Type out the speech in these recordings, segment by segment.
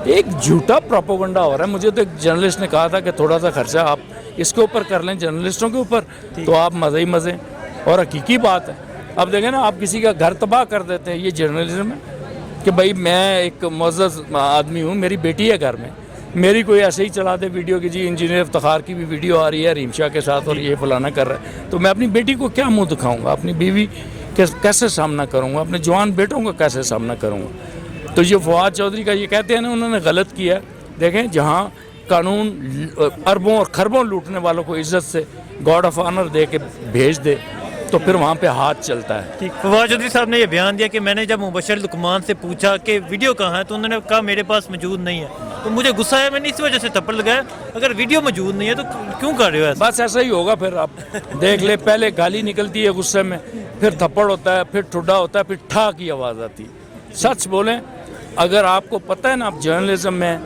ایک جھوٹا پروپیگنڈا ہو رہا ہے. مجھے تو ایک جرنلسٹ نے کہا تھا کہ تھوڑا سا خرچہ آپ اس کے اوپر کر لیں, جرنلسٹوں کے اوپر, تو آپ مزے ہی مزے. اور حقیقی بات ہے, اب دیکھیں نا, آپ کسی کا گھر تباہ کر دیتے ہیں, یہ جرنلزم ہے کہ بھائی میں ایک معزز آدمی ہوں, میری بیٹی ہے گھر میں, میری کوئی ایسے ہی چلا دے ویڈیو کہ جی انجینئر افتخار کی بھی ویڈیو آ رہی ہے رحیم شاہ کے ساتھ اور یہ فلانا کر رہا ہے, تو میں اپنی بیٹی کو کیا منہ دکھاؤں گا, اپنی بیوی کیسے سامنا کروں گا, اپنے جوان بیٹوں کا کیسے سامنا کروں گا. تو یہ فواد چودھری کا یہ کہتے ہیں نا, انہوں نے غلط کیا. دیکھیں, جہاں قانون اربوں اور خربوں لوٹنے والوں کو عزت سے گارڈ آف آنر دے کے بھیج دے تو پھر وہاں پہ ہاتھ چلتا ہے. فواد چودھری صاحب نے یہ بیان دیا کہ میں نے جب مبشر لقمان سے پوچھا کہ ویڈیو کہاں ہے تو انہوں نے کہا میرے پاس موجود نہیں ہے, تو مجھے غصہ ہے, میں نے اس وجہ سے تھپڑ لگایا. اگر ویڈیو موجود نہیں ہے تو کیوں کر رہے ہو ایسا؟ بس ایسا ہی ہوگا. پھر آپ دیکھ لیں, پہلے گالی نکلتی ہے غصے میں, پھر تھپڑ ہوتا ہے, پھر ٹھڈا ہوتا ہے, پھر ٹھا کی آواز آتی ہے. سچ بولیں, اگر آپ کو پتہ ہے نا, آپ جرنلزم میں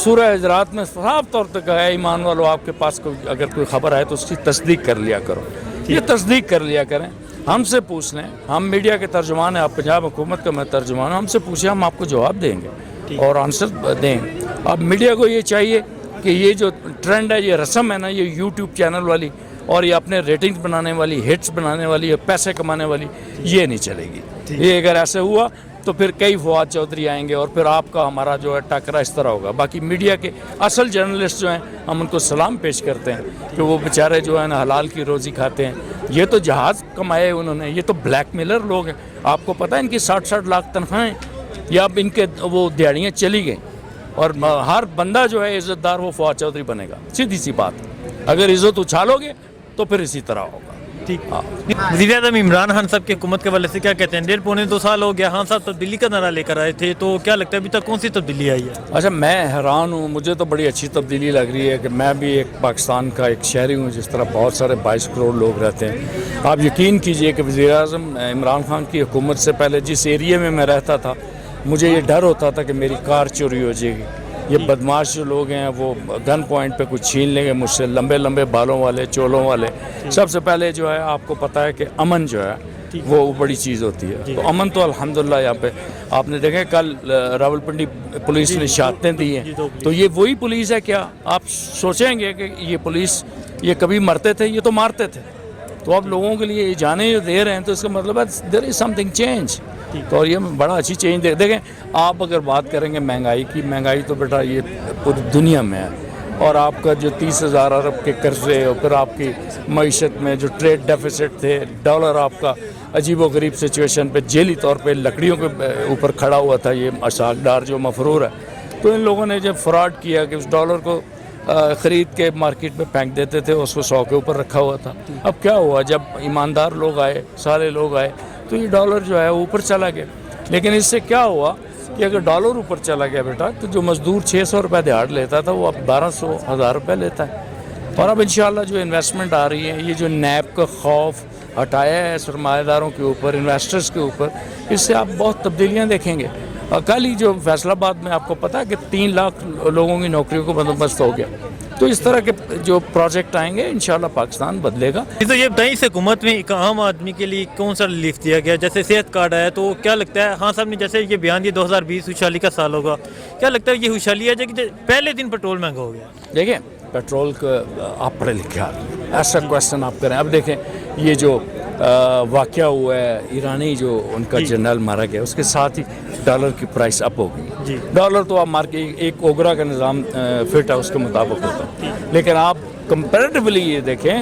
سورہ حجرات میں صاف طور پہ کہا ہے ایمان والو, آپ کے پاس اگر کوئی خبر آئے تو اس کی تصدیق کر لیا کرو. یہ تصدیق کر لیا کریں, ہم سے پوچھ لیں, ہم میڈیا کے ترجمان ہیں, آپ پنجاب حکومت کا میں ترجمان ہوں, ہم سے پوچھیں, ہم آپ کو جواب دیں گے اور آنسر دیں. اب میڈیا کو یہ چاہیے کہ یہ جو ٹرینڈ ہے, یہ رسم ہے نا, یہ یوٹیوب چینل والی اور یہ اپنے ریٹنگز بنانے والی, ہٹس بنانے والی, پیسے کمانے والی, یہ نہیں چلے گی. یہ اگر ایسے ہوا تو پھر کئی فواد چودھری آئیں گے اور پھر آپ کا ہمارا جو ہے ٹکرا اس طرح ہوگا. باقی میڈیا کے اصل جرنلسٹ جو ہیں, ہم ان کو سلام پیش کرتے ہیں کہ وہ بیچارے جو ہیں نا حلال کی روزی کھاتے ہیں. یہ تو جہاز کمائے انہوں نے, یہ تو بلیک میلر لوگ ہیں. آپ کو پتہ ہے ان کی 60-60 لاکھ تنخواہیں, یا اب ان کے وہ دیہڑیاں چلی گئیں, اور ہر بندہ جو ہے عزت دار وہ فواد چودھری بنے گا. سیدھی سی بات, اگر عزت اچھالو گے تو پھر اسی طرح ہوگا. ٹھیک. وزیر اعظم عمران خان صاحب کی حکومت کے حوالے سے کیا کہتے ہیں؟ 1.5-2 سال ہو گیا, خان صاحب تبدیلی کا نعرہ لے کر آئے تھے, تو کیا لگتا ہے ابھی تک کون سی تبدیلی آئی ہے؟ اچھا, میں حیران ہوں, مجھے تو بڑی اچھی تبدیلی لگ رہی ہے کہ میں بھی ایک پاکستان کا ایک شہری ہوں, جس طرح بہت سارے 22 کروڑ لوگ رہتے ہیں. آپ یقین کیجئے کہ وزیر اعظم عمران خان کی حکومت سے پہلے جس ایریے میں رہتا تھا, مجھے یہ ڈر ہوتا تھا کہ میری کار چوری ہو جائے گی. یہ بدماش جو لوگ ہیں وہ گن پوائنٹ پہ کچھ چھین لیں گے مجھ سے, لمبے لمبے بالوں والے, چولوں والے. سب سے پہلے جو ہے آپ کو پتہ ہے کہ امن جو ہے وہ بڑی چیز ہوتی ہے. تو امن تو الحمدللہ یہاں پہ آپ نے دیکھا, کل راولپنڈی پولیس نے شہادتیں دی ہیں, تو یہ وہی پولیس ہے کیا؟ آپ سوچیں گے کہ یہ پولیس, یہ کبھی مرتے تھے, یہ تو مارتے تھے. تو اب لوگوں کے لیے یہ جانے جو دے رہے ہیں, تو اس کا مطلب ہے دیر از سم تھنگ چینج. تو یہ بڑا اچھی چینج دیکھیں. آپ اگر بات کریں گے مہنگائی کی, مہنگائی تو بیٹا یہ پوری دنیا میں ہے, اور آپ کا جو 30,000 ارب کے قرضے, اور پھر آپ کی معیشت میں جو ٹریڈ ڈیفیسٹ تھے, ڈالر آپ کا عجیب و غریب سچویشن پہ ذیلی طور پہ لکڑیوں کے اوپر کھڑا ہوا تھا, یہ اسحاق ڈار جو مفرور ہے. تو ان لوگوں نے جب فراڈ کیا کہ اس ڈالر کو خرید کے مارکیٹ میں پھینک دیتے تھے, اس کو 100 کے اوپر رکھا ہوا تھا. اب کیا ہوا, جب ایماندار لوگ آئے, سارے لوگ آئے, تو یہ ڈالر جو ہے اوپر چلا گیا. لیکن اس سے کیا ہوا کہ اگر ڈالر اوپر چلا گیا بیٹا, تو جو مزدور 600 روپے دیہڑ لیتا تھا وہ اب 1,200-1,000 روپے لیتا ہے. اور اب انشاءاللہ جو انویسٹمنٹ آ رہی ہے, یہ جو نیب کا خوف ہٹایا ہے سرمایہ داروں کے اوپر, انویسٹرز کے اوپر, اس سے آپ بہت تبدیلیاں دیکھیں گے. کل ہی جو فیصل آباد میں آپ کو پتا ہے کہ 3 لاکھ لوگوں کی نوکریوں کو بندوبست ہو گیا. تو اس طرح کے جو پروجیکٹ آئیں گے انشاءاللہ پاکستان بدلے گا. تو یہ بتائیں, اس حکومت میں ایک عام آدمی کے لیے کون سا ریلیف دیا گیا؟ جیسے صحت کارڈ آیا, تو کیا لگتا ہے خان صاحب نے جیسے یہ بیان دیا 2020 خوشحالی کا سال ہوگا, کیا لگتا ہے یہ خوشحالی ہے کہ پہلے دن پیٹرول مہنگا ہو گیا؟ دیکھیں, پیٹرول کا آپ پڑھے لکھے آدمی, ایسا کویسچن آپ کریں. اب دیکھیں, یہ جو واقعہ ہوا ہے ایرانی جو ان کا جنرل مارا گیا, اس کے ساتھ ہی ڈالر کی پرائس اپ ہو گئی. ڈالر تو آپ مارکیٹ ایک اوگرا کا نظام فٹ ہے, اس کے مطابق ہوتا ہے. لیکن آپ کمپیریٹیولی یہ دیکھیں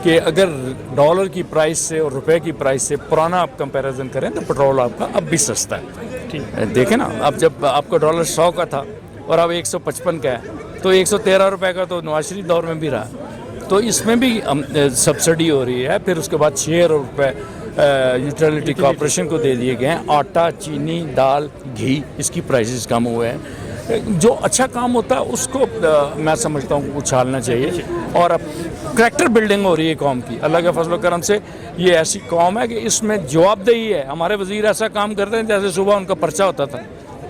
کہ اگر ڈالر کی پرائس سے اور روپے کی پرائس سے پرانا آپ کمپیریزن کریں تو پیٹرول آپ کا اب بھی سستا ہے. دیکھیں نا, اب جب آپ کا ڈالر 100 کا تھا اور اب 155 کا ہے, تو 113 روپے کا تو نواز شریف دور میں بھی رہا. تو اس میں بھی سبسڈی ہو رہی ہے. پھر اس کے بعد 6 روپے یوٹیلیٹی کارپوریشن کو دے دیے گئے ہیں. آٹا, چینی, دال, گھی, اس کی پرائسز کم ہوئے ہیں. جو اچھا کام ہوتا ہے اس کو میں سمجھتا ہوں اچھالنا چاہیے. اور اب کریکٹر بلڈنگ ہو رہی ہے قوم کی, اللہ کے فضل و کرم سے. یہ ایسی قوم ہے کہ اس میں جواب دہی ہے. ہمارے وزیر ایسا کام کرتے ہیں جیسے صبح ان کا پرچہ ہوتا تھا.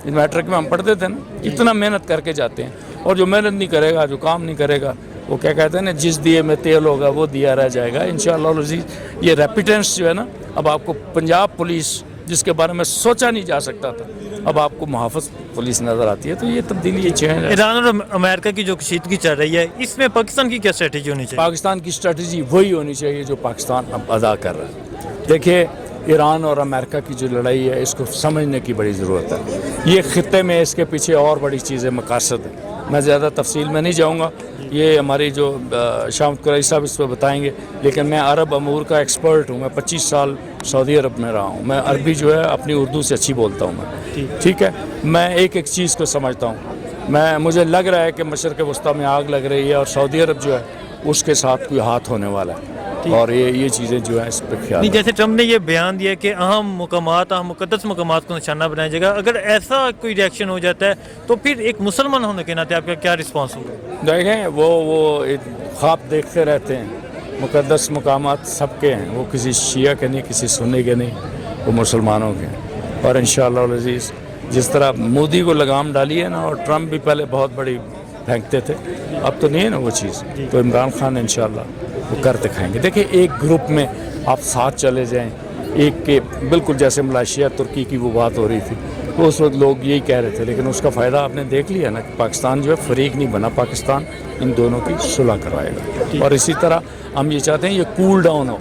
میٹرک میں ہم پڑھتے تھے نا, اتنا محنت کر کے جاتے ہیں. اور جو محنت نہیں کرے گا, جو کام نہیں کرے گا, وہ کیا کہتے ہیں نا, جس دیے میں تیل ہوگا وہ دیا رہ جائے گا. انشاءاللہ العزیز یہ ریپیٹنس جو ہے نا, اب آپ کو پنجاب پولیس جس کے بارے میں سوچا نہیں جا سکتا تھا، اب آپ کو محافظ پولیس نظر آتی ہے. تو یہ تبدیلی، یہ چینج ہے. ایران اور امریکہ کی جو کشیدگی چل رہی ہے، اس میں پاکستان کی کیا اسٹریٹجی ہونی چاہیے؟ پاکستان کی اسٹریٹجی وہی ہونی چاہیے جو پاکستان اب ادا کر رہا ہے. دیکھیے ایران اور امریکہ کی جو لڑائی ہے اس کو سمجھنے کی بڑی ضرورت ہے. یہ خطے میں اس کے پیچھے اور بڑی چیزیں مقاصد ہیں. میں زیادہ تفصیل میں نہیں جاؤں گا، یہ ہماری جو شامت قریشی صاحب اس پہ بتائیں گے. لیکن میں عرب امور کا ایکسپرٹ ہوں. میں 25 سال سعودی عرب میں رہا ہوں. میں عربی جو ہے اپنی اردو سے اچھی بولتا ہوں میں. ٹھیک ہے، میں ایک ایک چیز کو سمجھتا ہوں. مجھے لگ رہا ہے کہ مشرق وسطیٰ میں آگ لگ رہی ہے اور سعودی عرب جو ہے اس کے ساتھ کوئی ہاتھ ہونے والا ہے، اور یہ چیزیں جو ہیں اس پہ خیال. نہیں، جیسے ٹرمپ نے یہ بیان دیا کہ اہم مقامات، اہم مقدس مقامات کو نشانہ بنایا جائے گا، اگر ایسا کوئی ریئیکشن ہو جاتا ہے تو پھر ایک مسلمان ہونے کے ناطے آپ کا کیا رسپانس ہوگا؟ دیکھیں وہ خواب دیکھتے رہتے ہیں. مقدس مقامات سب کے ہیں، وہ کسی شیعہ کے نہیں، کسی سنی کے نہیں، وہ مسلمانوں کے ہیں. اور انشاءاللہ العزیز جس طرح مودی کو لگام ڈالی ہے نا، اور ٹرمپ بھی پہلے بہت بڑی پھینکتے تھے، اب تو نہیں ہے نا وہ چیز. تو عمران خان انشاءاللہ وہ کر دکھائیں گے. دیکھیں ایک گروپ میں آپ ساتھ چلے جائیں، ایک کے بالکل جیسے ملائیشیا ترکی کی وہ بات ہو رہی تھی، تو اس وقت لوگ یہی کہہ رہے تھے، لیکن اس کا فائدہ آپ نے دیکھ لیا نا کہ پاکستان جو ہے فریق نہیں بنا. پاکستان ان دونوں کی صلح کروائے گا. اور اسی طرح ہم یہ چاہتے ہیں یہ کول ڈاؤن ہو،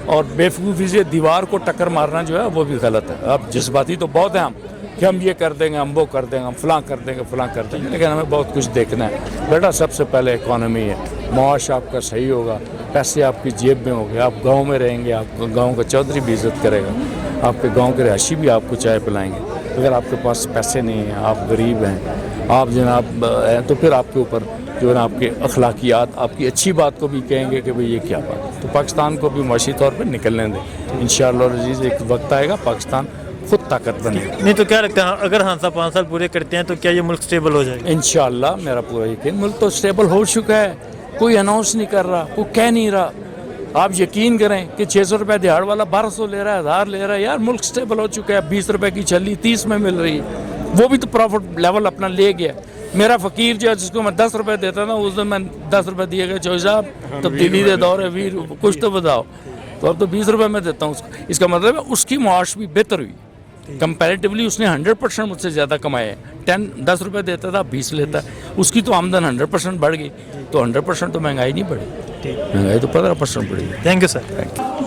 اور بے وقوفی سے دیوار کو ٹکر مارنا جو ہے وہ بھی غلط ہے. اب جذباتی تو بہت ہیں ہم کہ ہم یہ کر دیں گے، ہم وہ کر دیں گے، ہم فلاں کر دیں گے، فلاں کر دیں گے، لیکن ہمیں بہت کچھ دیکھنا ہے. بیٹا سب سے پہلے اکانومی ہے، معاش آپ کا صحیح ہوگا، پیسے آپ کی جیب میں ہو گئے، آپ گاؤں میں رہیں گے، آپ گاؤں کا چودھری بھی عزت کرے گا، آپ کے گاؤں کے رہائشی بھی آپ کو چائے پلائیں گے. اگر آپ کے پاس پیسے نہیں ہیں، آپ غریب ہیں، آپ جناب ہیں، تو پھر آپ کے اوپر جو ہے نا آپ کے اخلاقیات آپ کی اچھی بات کو بھی کہیں گے کہ بھئی یہ کیا بات ہے. تو پاکستان کو بھی معاشی طور پر نکلنے دیں. انشاءاللہ العزیز ایک وقت آئے گا پاکستان خود طاقت بنے گا. نہیں تو کیا لگتا ہے اگر ہاں صاحب 5 سال پورے کرتے ہیں تو کیا یہ ملک سٹیبل ہو جائے گا؟ انشاءاللہ میرا پورا یقین. ملک تو سٹیبل ہو چکا ہے، کوئی اناؤنس نہیں کر رہا، کوئی کہہ نہیں رہا. آپ یقین کریں کہ 600 روپے دیہڑ والا 1200 لے رہا ہے، 1000 لے رہا ہے. یار ملک سٹیبل ہو چکا ہے. 20 روپے کی چھلی 30 میں مل رہی ہے، وہ بھی تو پروفٹ لیول اپنا لے گیا. میرا فقیر جو ہے جس کو میں 10 روپے دیتا تھا اس دن میں 10 روپے دیے گئے، چوہی صاحب تبدیلی دے دور ہے ویر کچھ تو بتاؤ. تو اب تو 20 روپے میں دیتا ہوں اس کو. اس کا مطلب ہے اس کی معاش بھی بہتر ہوئی. کمپیریٹیولی اس نے 100% مجھ سے زیادہ کمائے ہیں. 10 روپے دیتا تھا 20 لیتا ہے. اس کی تو آمدن 100% بڑھ گئی. تو 100% تو مہنگائی نہیں بڑھی، مہنگائی تو 15% بڑھی. Thank you sir.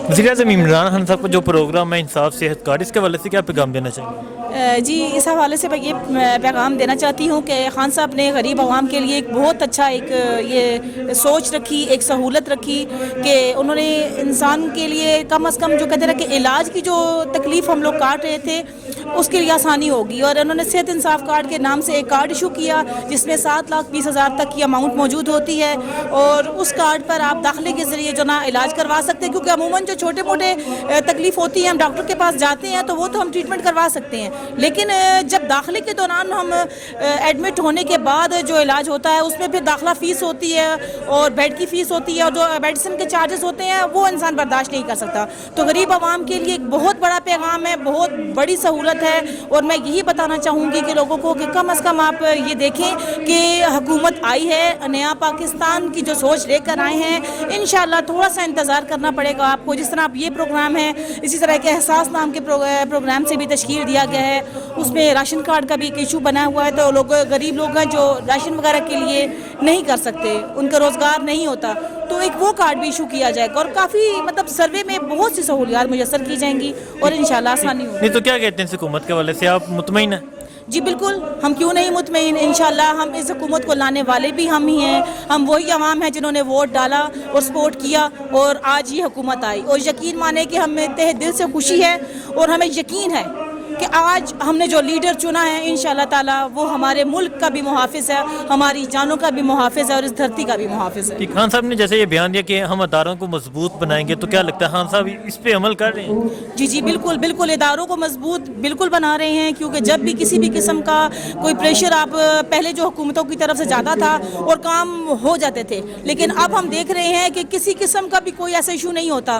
وزیر اعظم عمران خان صاحب کا جو پروگرام ہے انصاف صحت کارڈ، اس کے حوالے سے کیا پیغام دینا چاہیں گے؟ جی اس حوالے سے میں یہ پیغام دینا چاہتی ہوں کہ خان صاحب نے غریب عوام کے لیے ایک بہت اچھا ایک یہ سوچ رکھی، ایک سہولت رکھی کہ انہوں نے انسان کے لیے کم از کم جو کہتے ہیں کہ علاج کی جو تکلیف ہم لوگ کاٹ رہے تھے اس کے لیے آسانی ہوگی. اور انہوں نے صحت انصاف کارڈ کے نام سے ایک کارڈ ایشو کیا جس میں 7,20,000 تک کی اماؤنٹ موجود ہوتی ہے، اور اس کارڈ پر آپ داخلے کے ذریعے جو نا علاج کروا سکتے ہیں. کیونکہ عموماً جو چھوٹے موٹے تکلیف ہوتی ہے ہم ڈاکٹر کے پاس جاتے ہیں تو وہ تو ہم ٹریٹمنٹ کروا سکتے ہیں، لیکن جب داخلے کے دوران ہم ایڈمٹ ہونے کے بعد جو علاج ہوتا ہے اس میں پھر داخلہ فیس ہوتی ہے اور بیڈ کی فیس ہوتی ہے، اور جو میڈیسن کے چارجز ہوتے ہیں وہ انسان برداشت نہیں کر سکتا. تو غریب عوام کے لیے ایک بہت بڑا پیغام ہے، بہت بڑی سہولت ہے. اور میں یہی بتانا چاہوں گی کہ لوگوں کو کہ کم از کم آپ یہ دیکھیں کہ حکومت آئی ہے، نیا پاکستان کی جو سوچ لے کر آئے ہیں. انشاءاللہ تھوڑا سا انتظار کرنا پڑے گا آپ کو. جس طرح آپ یہ پروگرام ہے، اسی طرح کے احساس نام کے پروگرام سے بھی تشکیل دیا گیا ہے. اس میں راشن کارڈ کا بھی ایک ایشو بنا ہوا ہے. تو لوگ غریب لوگ ہیں جو راشن وغیرہ کے لیے نہیں کر سکتے، ان کا روزگار نہیں ہوتا، تو ایک وہ کارڈ بھی ایشو کیا جائے گا. اور کافی مطلب سروے میں بہت سی سہولیات میسر کی جائیں گی اور انشاءاللہ آسانی ہوگی. نہیں تو کیا کہتے ہیں حکومت کے حوالے سے آپ مطمئن ہیں؟ جی بالکل، ہم کیوں نہیں مطمئن. انشاءاللہ ہم اس حکومت کو لانے والے بھی ہم ہی ہیں. ہم وہی عوام ہیں جنہوں نے ووٹ ڈالا اور سپورٹ کیا اور آج یہ حکومت آئی. اور یقین مانے کہ ہمیں تہ دل سے خوشی ہے اور ہمیں یقین ہے کہ آج ہم نے جو لیڈر چنا ہے انشاءاللہ تعالی وہ ہمارے ملک کا بھی محافظ ہے، ہماری جانوں کا بھی محافظ ہے اور اس دھرتی کا بھی محافظ ہے. خان صاحب نے جیسے یہ بیان دیا کہ ہم اداروں کو مضبوط بنائیں گے، تو کیا لگتا ہے خان صاحب اس پہ عمل کر رہے ہیں؟ جی بالکل بالکل، اداروں کو مضبوط بالکل بنا رہے ہیں. کیونکہ جب بھی کسی بھی قسم کا کوئی پریشر آپ پہلے جو حکومتوں کی طرف سے جاتا تھا اور کام ہو جاتے تھے، لیکن اب ہم دیکھ رہے ہیں کہ کسی قسم کا بھی کوئی ایسا ایشو نہیں ہوتا.